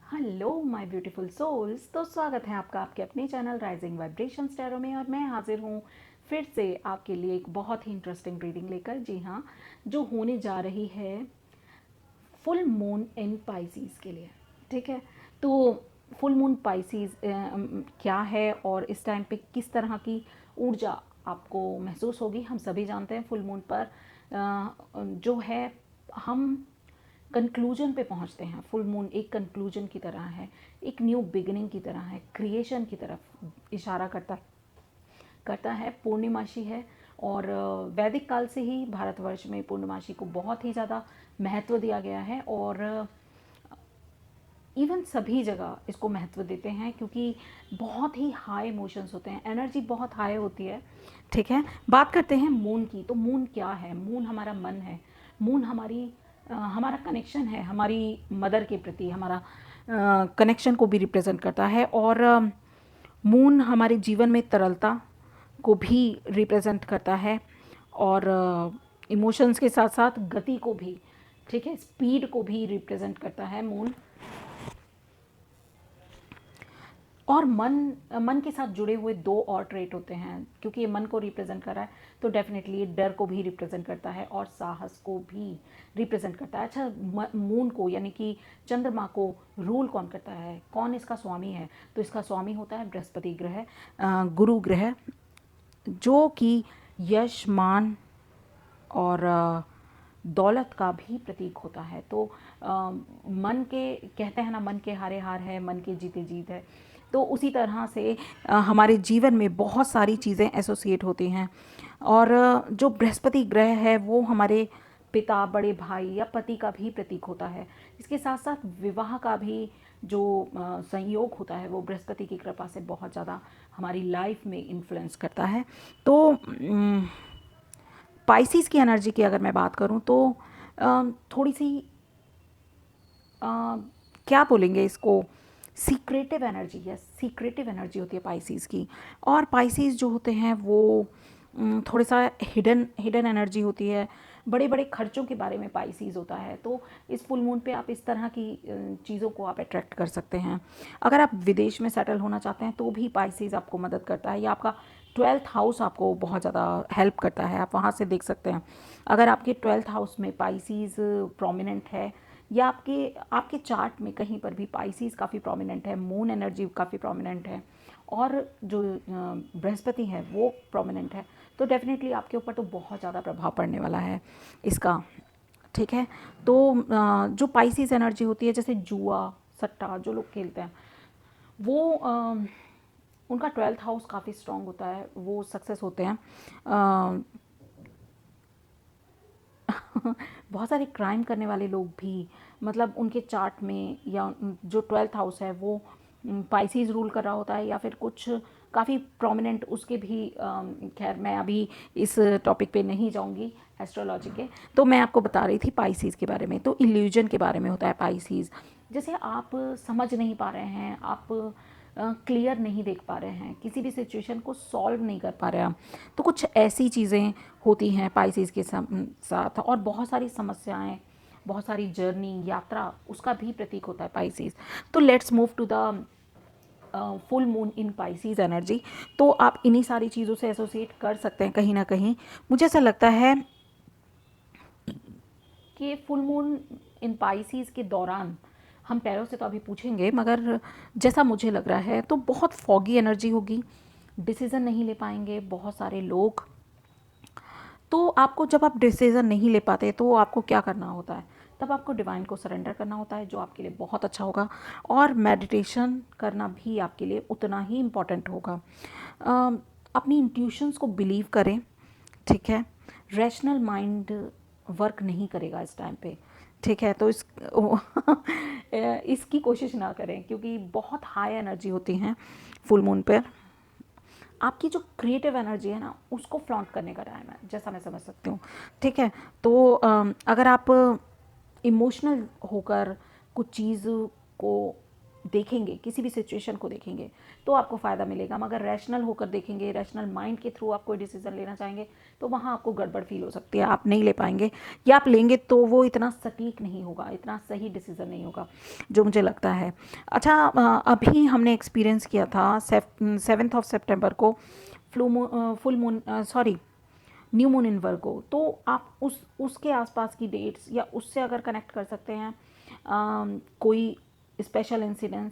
Hello my beautiful souls. तो स्वागत है आपका आपके अपने चैनल राइजिंग वाइब्रेशंस टैरो में। और मैं हाजिर हूँ फिर से आपके लिए एक बहुत ही इंटरेस्टिंग रीडिंग लेकर। जी हाँ, जो होने जा रही है फुल मून इन पाइसीज के लिए। ठीक है, तो फुल मून पाइसीज क्या है और इस टाइम पे किस तरह की ऊर्जा आपको महसूस होगी। हम सभी जानते हैं फुल मून पर जो है हम कंक्लूजन पे पहुंचते हैं। फुल मून एक कंक्लूजन की तरह है, एक न्यू बिगिनिंग की तरह है, क्रिएशन की तरफ इशारा करता है। पूर्णिमासी है और वैदिक काल से ही भारतवर्ष में पूर्णिमासी को बहुत ही ज़्यादा महत्व दिया गया है और इवन सभी जगह इसको महत्व देते हैं क्योंकि बहुत ही हाई इमोशंस होते हैं, एनर्जी बहुत हाई होती है। ठीक है, बात करते हैं मून की। तो मून क्या है? मून हमारा मन है। मून हमारा कनेक्शन है हमारी मदर के प्रति, हमारा कनेक्शन को भी रिप्रेजेंट करता है। और मून हमारे जीवन में तरलता को भी रिप्रेजेंट करता है और इमोशंस के साथ साथ गति को भी, ठीक है, स्पीड को भी रिप्रेजेंट करता है मून। और मन के साथ जुड़े हुए दो और ट्रेट होते हैं, क्योंकि ये मन को रिप्रेजेंट कर रहा है तो डेफिनेटली ये डर को भी रिप्रेजेंट करता है और साहस को भी रिप्रेजेंट करता है। अच्छा, मून को यानी कि चंद्रमा को रूल कौन करता है, कौन इसका स्वामी है? तो इसका स्वामी होता है बृहस्पति ग्रह, गुरु ग्रह, जो कि यश, मान और दौलत का भी प्रतीक होता है। तो मन के, कहते हैं ना, मन के हारे हार है, मन के जीते जीत है। तो उसी तरह से हमारे जीवन में बहुत सारी चीज़ें एसोसिएट होती हैं। और जो बृहस्पति ग्रह है वो हमारे पिता, बड़े भाई या पति का भी प्रतीक होता है। इसके साथ साथ विवाह का भी जो संयोग होता है वो बृहस्पति की कृपा से बहुत ज़्यादा हमारी लाइफ में इन्फ्लुएंस करता है। तो पाइसिस की एनर्जी की अगर मैं बात करूं तो थोड़ी सी क्या बोलेंगे इसको, सीक्रेटिव एनर्जी है। सीक्रेटिव एनर्जी होती है पाइसिस की। और पाइसिस जो होते हैं वो थोड़ा सा हिडन हिडन एनर्जी होती है। बड़े बड़े खर्चों के बारे में पाइसिस होता है। तो इस फुल मून पे आप इस तरह की चीज़ों को आप अट्रैक्ट कर सकते हैं। अगर आप विदेश में सेटल होना चाहते हैं तो भी पाइसिस आपको मदद करता है, या आपका 12th हाउस आपको बहुत ज़्यादा हेल्प करता है, आप वहाँ से देख सकते हैं। अगर आपके 12th हाउस में पाइसिस प्रोमिनेंट है, या आपके आपके चार्ट में कहीं पर भी पाइसिस काफ़ी प्रोमिनेंट है, मून एनर्जी काफ़ी प्रोमिनेंट है, और जो बृहस्पति है वो प्रोमिनेंट है, तो डेफिनेटली आपके ऊपर तो बहुत ज़्यादा प्रभाव पड़ने वाला है इसका। ठीक है, तो जो पाइसिस एनर्जी होती है, जैसे जुआ, सट्टा जो लोग खेलते हैं, वो उनका 12th हाउस काफ़ी स्ट्रांग होता है, वो सक्सेस होते हैं। बहुत सारे क्राइम करने वाले लोग भी, मतलब उनके चार्ट में या जो 12th हाउस है वो पाइसिस रूल कर रहा होता है, या फिर कुछ काफ़ी प्रोमिनेंट उसके भी खैर मैं अभी इस टॉपिक पे नहीं जाऊंगी एस्ट्रोलॉजी के। तो मैं आपको बता रही थी पाइसिस के बारे में। तो इल्यूजन के बारे में होता है पाइसिस। जैसे आप समझ नहीं पा रहे हैं, आप क्लियर नहीं देख पा रहे हैं, किसी भी सिचुएशन को सॉल्व नहीं कर पा रहे हैं, तो कुछ ऐसी चीज़ें होती हैं पाइसिस के साथ। और बहुत सारी समस्याएं, बहुत सारी जर्नी, यात्रा, उसका भी प्रतीक होता है पाइसिस। तो let's move to the full moon in Pisces energy. तो आप इन्हीं सारी चीज़ों से एसोसिएट कर सकते हैं कहीं ना कहीं। मुझे ऐसा लगता है कि फुल मून इन पाइसिस के दौरान, हम टैरो से तो अभी पूछेंगे, मगर जैसा मुझे लग रहा है तो बहुत फॉगी एनर्जी होगी, डिसीज़न नहीं ले पाएंगे बहुत सारे लोग। तो आपको, जब आप डिसीज़न नहीं ले पाते तो आपको क्या करना होता है? तब आपको डिवाइन को सरेंडर करना होता है, जो आपके लिए बहुत अच्छा होगा। और मेडिटेशन करना भी आपके लिए उतना ही इम्पॉर्टेंट होगा। अपनी इंट्यूशंस को बिलीव करें। ठीक है, रैशनल माइंड वर्क नहीं करेगा इस टाइम पे। ठीक है, तो इसकी कोशिश ना करें, क्योंकि बहुत हाई एनर्जी होती हैं फुल मून पर। आपकी जो क्रिएटिव एनर्जी है ना, उसको फ्लॉन्ट करने का टाइम है, जैसा मैं समझ सकती हूँ। ठीक है, तो अगर आप इमोशनल होकर कुछ चीज़ को देखेंगे, किसी भी सिचुएशन को देखेंगे तो आपको फ़ायदा मिलेगा। मगर रैशनल होकर देखेंगे, रैशनल माइंड के थ्रू आप कोई डिसीज़न लेना चाहेंगे तो वहाँ आपको गड़बड़ फील हो सकती है, आप नहीं ले पाएंगे, या आप लेंगे तो वो इतना सटीक नहीं होगा, इतना सही डिसीज़न नहीं होगा, जो मुझे लगता है। अच्छा, अभी हमने एक्सपीरियंस किया था 7 सितंबर को full moon, sorry, new moon in Virgo. तो आप उसके आसपास की डेट्स या उससे अगर कनेक्ट कर सकते हैं कोई स्पेशल इंसिडेंस,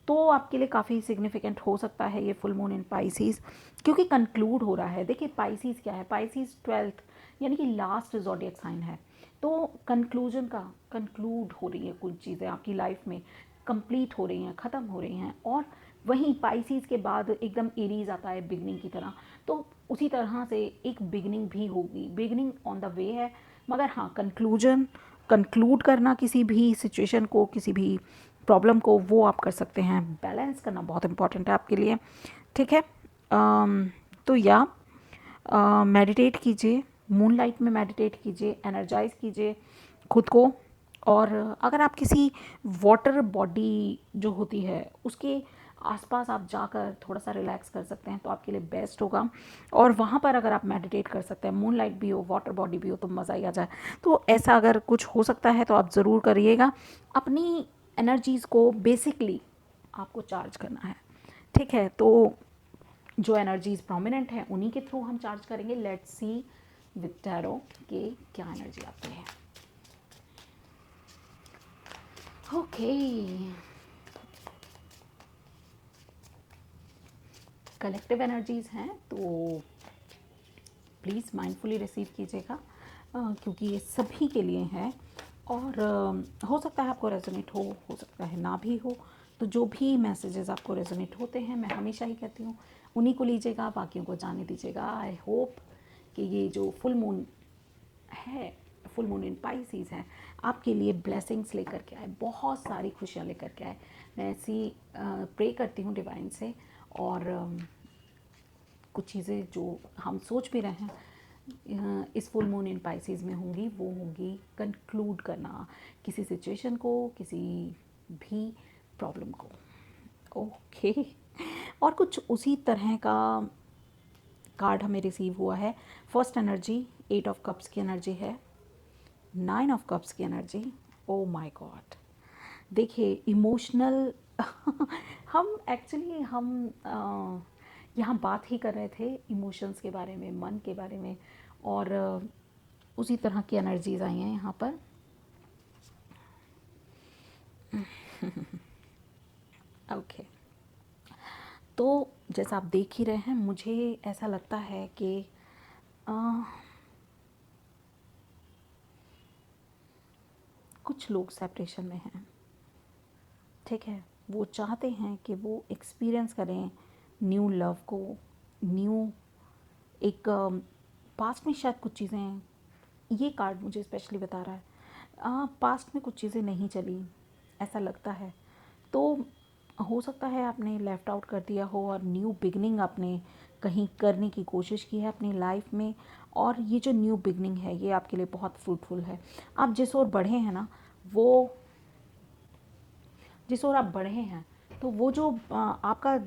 तो आपके लिए काफ़ी सिग्निफिकेंट हो सकता है ये फुल मून इन पाइसीज़, क्योंकि कंक्लूड हो रहा है। देखिए पाइसीज़ क्या है, पाइसीज़ 12th यानी कि लास्ट ज़ोडिएक साइन है। तो कंक्लूजन का कंक्लूड हो रही है, कुछ चीज़ें आपकी लाइफ में कंप्लीट हो रही हैं, ख़त्म हो रही हैं। और वहीं पाइसीज़ के बाद एकदम एरीज आता है बिगनिंग की तरह, तो उसी तरह से एक बिगनिंग भी होगी, बिगनिंग ऑन द वे है। मगर हाँ, कंक्लूड करना किसी भी सिचुएशन को, किसी भी प्रॉब्लम को, वो आप कर सकते हैं। बैलेंस करना बहुत इंपॉर्टेंट है आपके लिए, ठीक है। तो या मेडिटेट कीजिए, मूनलाइट में मेडिटेट कीजिए, एनर्जाइज कीजिए खुद को। और अगर आप किसी वाटर बॉडी जो होती है उसके आसपास आप जाकर थोड़ा सा रिलैक्स कर सकते हैं तो आपके लिए बेस्ट होगा। और वहाँ पर अगर आप मेडिटेट कर सकते हैं, मूनलाइट भी हो, वाटर बॉडी भी हो, तो मज़ा ही आ जाए। तो ऐसा अगर कुछ हो सकता है तो आप ज़रूर करिएगा। अपनी एनर्जीज़ को बेसिकली आपको चार्ज करना है, ठीक है। तो जो एनर्जीज प्रोमिनेंट हैं उन्हीं के थ्रू हम चार्ज करेंगे। लेट्स सी विद टैरो के क्या एनर्जी आती है। ओके, कलेक्टिव एनर्जीज हैं तो प्लीज़ माइंडफुली रिसीव कीजिएगा, क्योंकि ये सभी के लिए है। और हो सकता है आपको रेजोनेट हो सकता है ना भी हो। तो जो भी मैसेजेस आपको रेजोनेट होते हैं, मैं हमेशा ही कहती हूँ उन्हीं को लीजिएगा, बाकियों को जाने दीजिएगा। आई होप कि ये जो फुल मून है, फुल मून इन पाइसीज़ है, आपके लिए ब्लेसिंग्स लेकर के आए, बहुत सारी खुशियाँ लेकर के आए। मैं ऐसी प्रे करती हूँ डिवाइन से। और कुछ चीज़ें जो हम सोच भी रहे हैं इस फुल मून इन पाइसीज़ में होंगी, वो होंगी कंक्लूड करना किसी सिचुएशन को, किसी भी प्रॉब्लम को। ओके, और कुछ उसी तरह का कार्ड हमें रिसीव हुआ है। फर्स्ट एनर्जी 8 ऑफ कप्स की एनर्जी है, 9 ऑफ कप्स की एनर्जी। ओ माय गॉड, देखिए इमोशनल हम एक्चुअली यहाँ बात ही कर रहे थे इमोशंस के बारे में, मन के बारे में। और उसी तरह की एनर्जीज आई हैं यहाँ पर। ओके, तो जैसा आप देख ही रहे हैं, मुझे ऐसा लगता है कि कुछ लोग सेपरेशन में हैं, ठीक है। वो चाहते हैं कि वो एक्सपीरियंस करें न्यू लव को, न्यू एक पास्ट में शायद कुछ चीज़ें, ये कार्ड मुझे स्पेशली बता रहा है पास्ट में कुछ चीज़ें नहीं चली, ऐसा लगता है। तो हो सकता है आपने लेफ़्ट आउट कर दिया हो और न्यू बिगनिंग आपने कहीं करने की कोशिश की है अपनी लाइफ में। और ये जो न्यू बिगनिंग है ये आपके लिए बहुत फ्रूटफुल है। आप जिस ओर बढ़े हैं ना, वो जिस ओर आप बढ़े हैं, तो वो जो आपका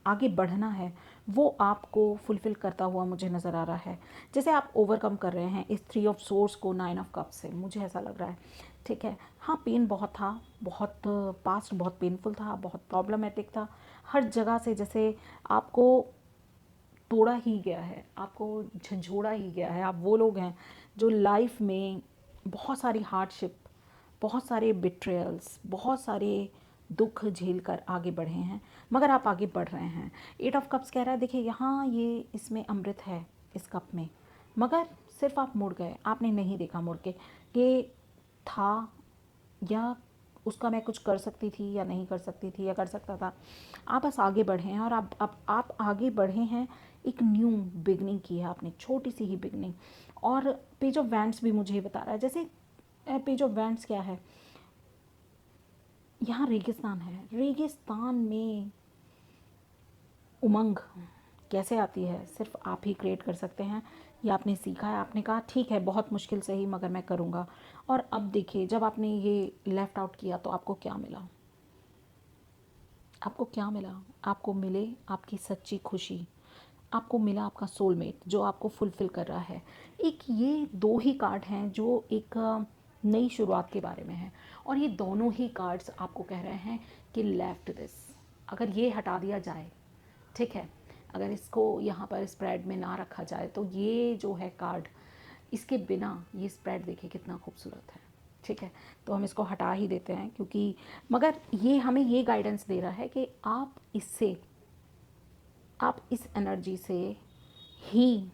आगे बढ़ना है वो आपको फुलफ़िल करता हुआ मुझे नज़र आ रहा है। जैसे आप ओवरकम कर रहे हैं इस 3 ऑफ सोर्स को 9 ऑफ कप से, मुझे ऐसा लग रहा है, ठीक है। हाँ, पेन बहुत था, बहुत पास्ट बहुत पेनफुल था, बहुत प्रॉब्लमेटिक था। हर जगह से जैसे आपको तोड़ा ही गया है, आपको झंझोड़ा ही गया है। आप वो लोग हैं जो लाइफ में बहुत सारी हार्डशिप, बहुत सारे बिट्रेयल्स, बहुत सारे दुख झेल कर आगे बढ़े हैं, मगर आप आगे बढ़ रहे हैं। 8 ऑफ कप्स कह रहा है, देखिए यहाँ ये इसमें अमृत है इस कप में, मगर सिर्फ आप मुड़ गए, आपने नहीं देखा मुड़ के कि था या उसका मैं कुछ कर सकती थी या नहीं कर सकती थी या कर सकता था। आप बस आगे बढ़े हैं और आप आगे बढ़े हैं, एक न्यू बिगनिंग की है आपने, छोटी सी ही बिगनिंग। और पेज ऑफ वैंड्स भी मुझे बता रहा है। जैसे पेज ऑफ वैंड्स क्या है, यहाँ रेगिस्तान है, रेगिस्तान में उमंग कैसे आती है सिर्फ आप ही क्रिएट कर सकते हैं। ये आपने सीखा है, आपने कहा ठीक है बहुत मुश्किल से ही मगर मैं करूँगा। और अब देखिए जब आपने ये लेफ़्ट आउट किया तो आपको क्या मिला, आपको क्या मिला? आपको मिले आपकी सच्ची खुशी, आपको मिला आपका सोलमेट जो आपको फुलफ़िल कर रहा है। एक ये 2 ही कार्ड हैं जो एक नई शुरुआत के बारे में हैं, और ये दोनों ही कार्ड्स आपको कह रहे हैं कि लेफ्ट दिस, अगर ये हटा दिया जाए, ठीक है, अगर इसको यहाँ पर स्प्रेड में ना रखा जाए तो ये जो है कार्ड, इसके बिना ये स्प्रेड देखिए कितना खूबसूरत है, ठीक है। तो हम इसको हटा ही देते हैं, क्योंकि मगर ये हमें ये गाइडेंस दे रहा है कि आप इस एनर्जी से ही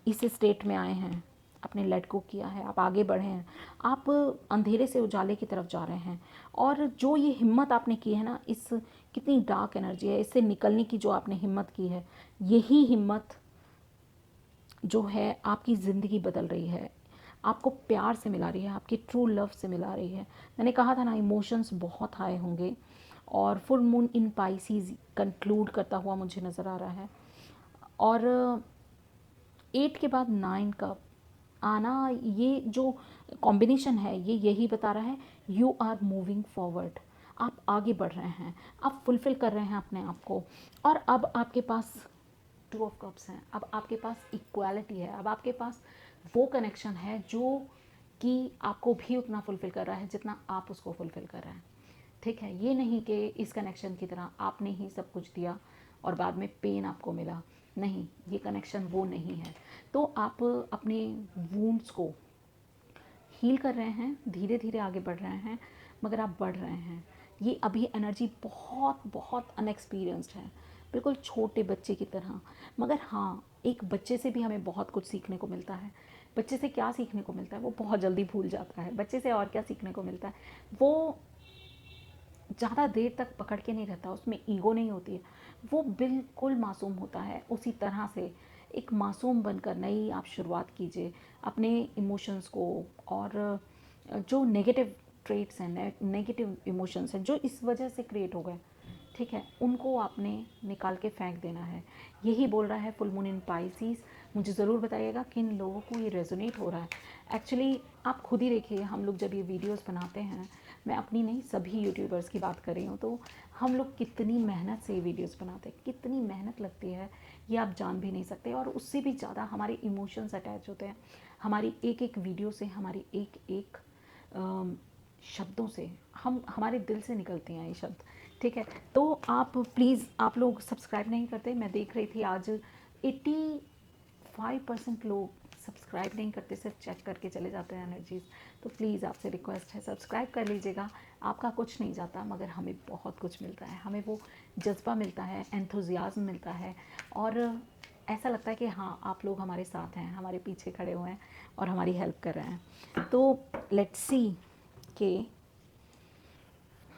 इस स्टेट में आए हैं, आपने लेट गो किया है, आप आगे बढ़े हैं, आप अंधेरे से उजाले की तरफ जा रहे हैं। और जो ये हिम्मत आपने की है ना, इस कितनी डार्क एनर्जी है, इससे निकलने की जो आपने हिम्मत की है, यही हिम्मत जो है आपकी ज़िंदगी बदल रही है, आपको प्यार से मिला रही है, आपकी ट्रू लव से मिला रही है। मैंने कहा था ना, इमोशंस बहुत हाई होंगे, और फुल मून इन पाइसीज कंक्लूड करता हुआ मुझे नज़र आ रहा है। और 8 के बाद 9 का आना, ये जो कॉम्बिनेशन है, ये यही बता रहा है यू आर मूविंग फॉरवर्ड, आप आगे बढ़ रहे हैं, आप फुलफ़िल कर रहे हैं अपने आप को। और अब आपके पास 2 ऑफ कप्स हैं, अब आपके पास इक्वालिटी है, अब आपके पास वो कनेक्शन है जो कि आपको भी उतना फुलफ़िल कर रहा है जितना आप उसको फुलफ़िल कर रहे हैं, ठीक है। ये नहीं कि इस कनेक्शन की तरह आपने ही सब कुछ दिया और बाद में पेन आपको मिला, नहीं, ये कनेक्शन वो नहीं है। तो आप अपने वूंड्स को हील कर रहे हैं, धीरे धीरे आगे बढ़ रहे हैं, मगर आप बढ़ रहे हैं। ये अभी एनर्जी बहुत बहुत अनएक्सपीरियंस्ड है, बिल्कुल छोटे बच्चे की तरह। मगर हाँ, एक बच्चे से भी हमें बहुत कुछ सीखने को मिलता है। बच्चे से क्या सीखने को मिलता है? वो बहुत जल्दी भूल जाता है। बच्चे से और क्या सीखने को मिलता है? वो ज़्यादा देर तक पकड़ के नहीं रहता, उसमें ईगो नहीं होती है, वो बिल्कुल मासूम होता है। उसी तरह से एक मासूम बनकर नई आप शुरुआत कीजिए अपने इमोशंस को। और जो नेगेटिव ट्रेट्स हैं, नेगेटिव इमोशंस हैं जो इस वजह से क्रिएट हो गए, ठीक है, उनको आपने निकाल के फेंक देना है। यही बोल रहा है फुल मून इन पाइसीस। मुझे ज़रूर बताइएगा किन लोगों को ये रेजोनेट हो रहा है। एक्चुअली आप खुद ही देखिए, हम लोग जब ये वीडियोस बनाते हैं, मैं अपनी नहीं सभी यूट्यूबर्स की बात कर रही हूँ, तो हम लोग कितनी मेहनत से ये वीडियोस बनाते हैं, कितनी मेहनत लगती है ये आप जान भी नहीं सकते। और उससे भी ज़्यादा हमारे इमोशंस अटैच होते हैं हमारी एक एक वीडियो से, हमारी एक एक शब्दों से, हम हमारे दिल से निकलते हैं ये शब्द, ठीक है। तो आप प्लीज़, आप लोग सब्सक्राइब नहीं करते, मैं देख रही थी आज 85% लोग सब्सक्राइब नहीं करते, सिर्फ चेक करके चले जाते हैं एनर्जीज़। तो प्लीज़ आपसे रिक्वेस्ट है, सब्सक्राइब कर लीजिएगा। आपका कुछ नहीं जाता, मगर हमें बहुत कुछ मिलता है, हमें वो जज्बा मिलता है, एंथुजियाज़्म मिलता है, और ऐसा लगता है कि हाँ, आप लोग हमारे साथ हैं, हमारे पीछे खड़े हुए हैं और हमारी हेल्प कर रहे हैं। तो लेट्स सी कि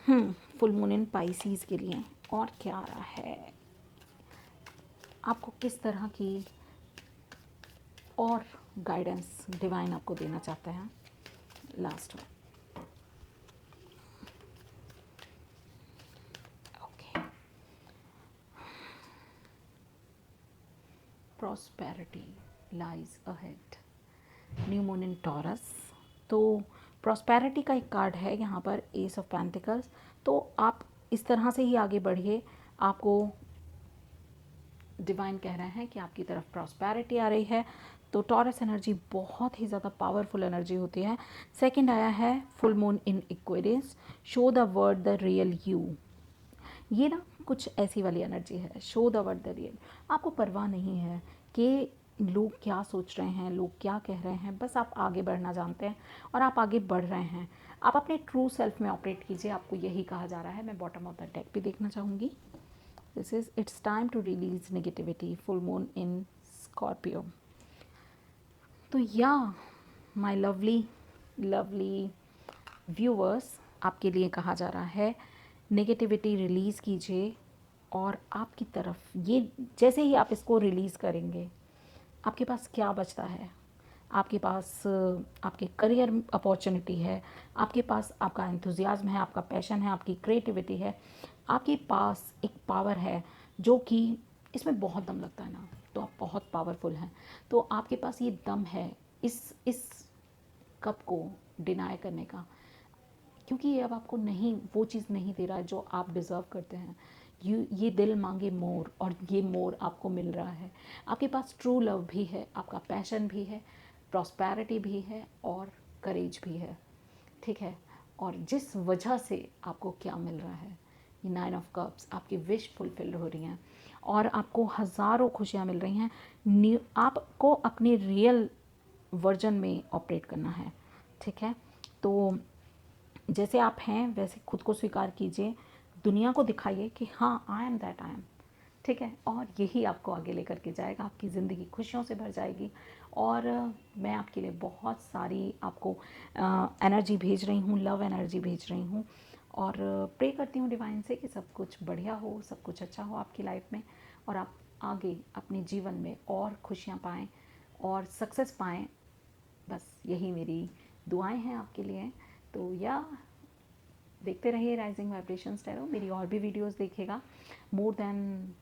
फुल मून इन पाइसीज़ के लिए और क्या आ रहा है, आपको किस तरह की और गाइडेंस डिवाइन आपको देना चाहते हैं। लास्ट में okay, prosperity lies ahead, new moon इन टॉरस। तो प्रॉस्पेरिटी का एक कार्ड है यहाँ पर, एस ऑफ पेंटिकल्स। तो आप इस तरह से ही आगे बढ़िए, आपको डिवाइन कह रहे हैं कि आपकी तरफ प्रॉस्पेरिटी आ रही है। तो टॉरस एनर्जी बहुत ही ज़्यादा पावरफुल एनर्जी होती है। सेकंड आया है full moon in Aquarius, show the word the real you. ये ना कुछ ऐसी वाली एनर्जी है, show the word the real. आपको परवाह नहीं है कि लोग क्या सोच रहे हैं, लोग क्या कह रहे हैं, बस आप आगे बढ़ना जानते हैं और आप आगे बढ़ रहे हैं। आप अपने ट्रू सेल्फ में ऑपरेट कीजिए, आपको यही कहा जा रहा है। मैं बॉटम ऑफ द डेक भी देखना चाहूँगी। This is it's time to release negativity, full moon in Scorpio. तो या माय लवली लवली व्यूअर्स, आपके लिए कहा जा रहा है नेगेटिविटी रिलीज़ कीजिए, और आपकी तरफ ये जैसे ही आप इसको रिलीज़ करेंगे, आपके पास क्या बचता है? आपके पास आपके करियर अपॉर्चुनिटी है, आपके पास आपका एंथुजियाज्म है, आपका पैशन है, आपकी क्रिएटिविटी है, आपके पास एक पावर है जो कि इसमें बहुत दम लगता है ना, तो आप बहुत पावरफुल हैं। तो आपके पास ये दम है इस कप को डिनाई करने का, क्योंकि ये अब आपको नहीं, वो चीज़ नहीं दे रहा है जो आप डिज़र्व करते हैं। ये दिल मांगे मोर, और ये मोर आपको मिल रहा है। आपके पास ट्रू लव भी है, आपका पैशन भी है, प्रॉस्पेरिटी भी है और करेज भी है, ठीक है। और जिस वजह से आपको क्या मिल रहा है, ये 9 ऑफ कप्स, आपकी विश फुलफिल हो रही हैं और आपको हज़ारों खुशियाँ मिल रही हैं। आपको अपने रियल वर्जन में ऑपरेट करना है, ठीक है। तो जैसे आप हैं वैसे खुद को स्वीकार कीजिए, दुनिया को दिखाइए कि हाँ, I am that I am, ठीक है। और यही आपको आगे लेकर के जाएगा, आपकी ज़िंदगी खुशियों से भर जाएगी। और मैं आपके लिए बहुत सारी आपको एनर्जी भेज रही हूँ, लव एनर्जी भेज रही हूँ, और प्रे करती हूँ डिवाइन से कि सब कुछ बढ़िया हो, सब कुछ अच्छा हो आपकी लाइफ में, और आप आगे अपने जीवन में और खुशियाँ पाएँ और सक्सेस पाएँ। बस यही मेरी दुआएं हैं आपके लिए। तो या देखते रहिए राइजिंग वाइब्रेशंस टैरो, मेरी और भी वीडियोस देखिएगा। मोर देन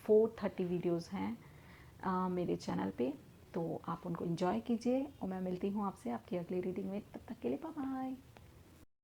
430 वीडियोस हैं मेरे चैनल पे, तो आप उनको एंजॉय कीजिए। और मैं मिलती हूँ आपसे आपकी अगली रीडिंग में, तब तक के लिए बाय बाय।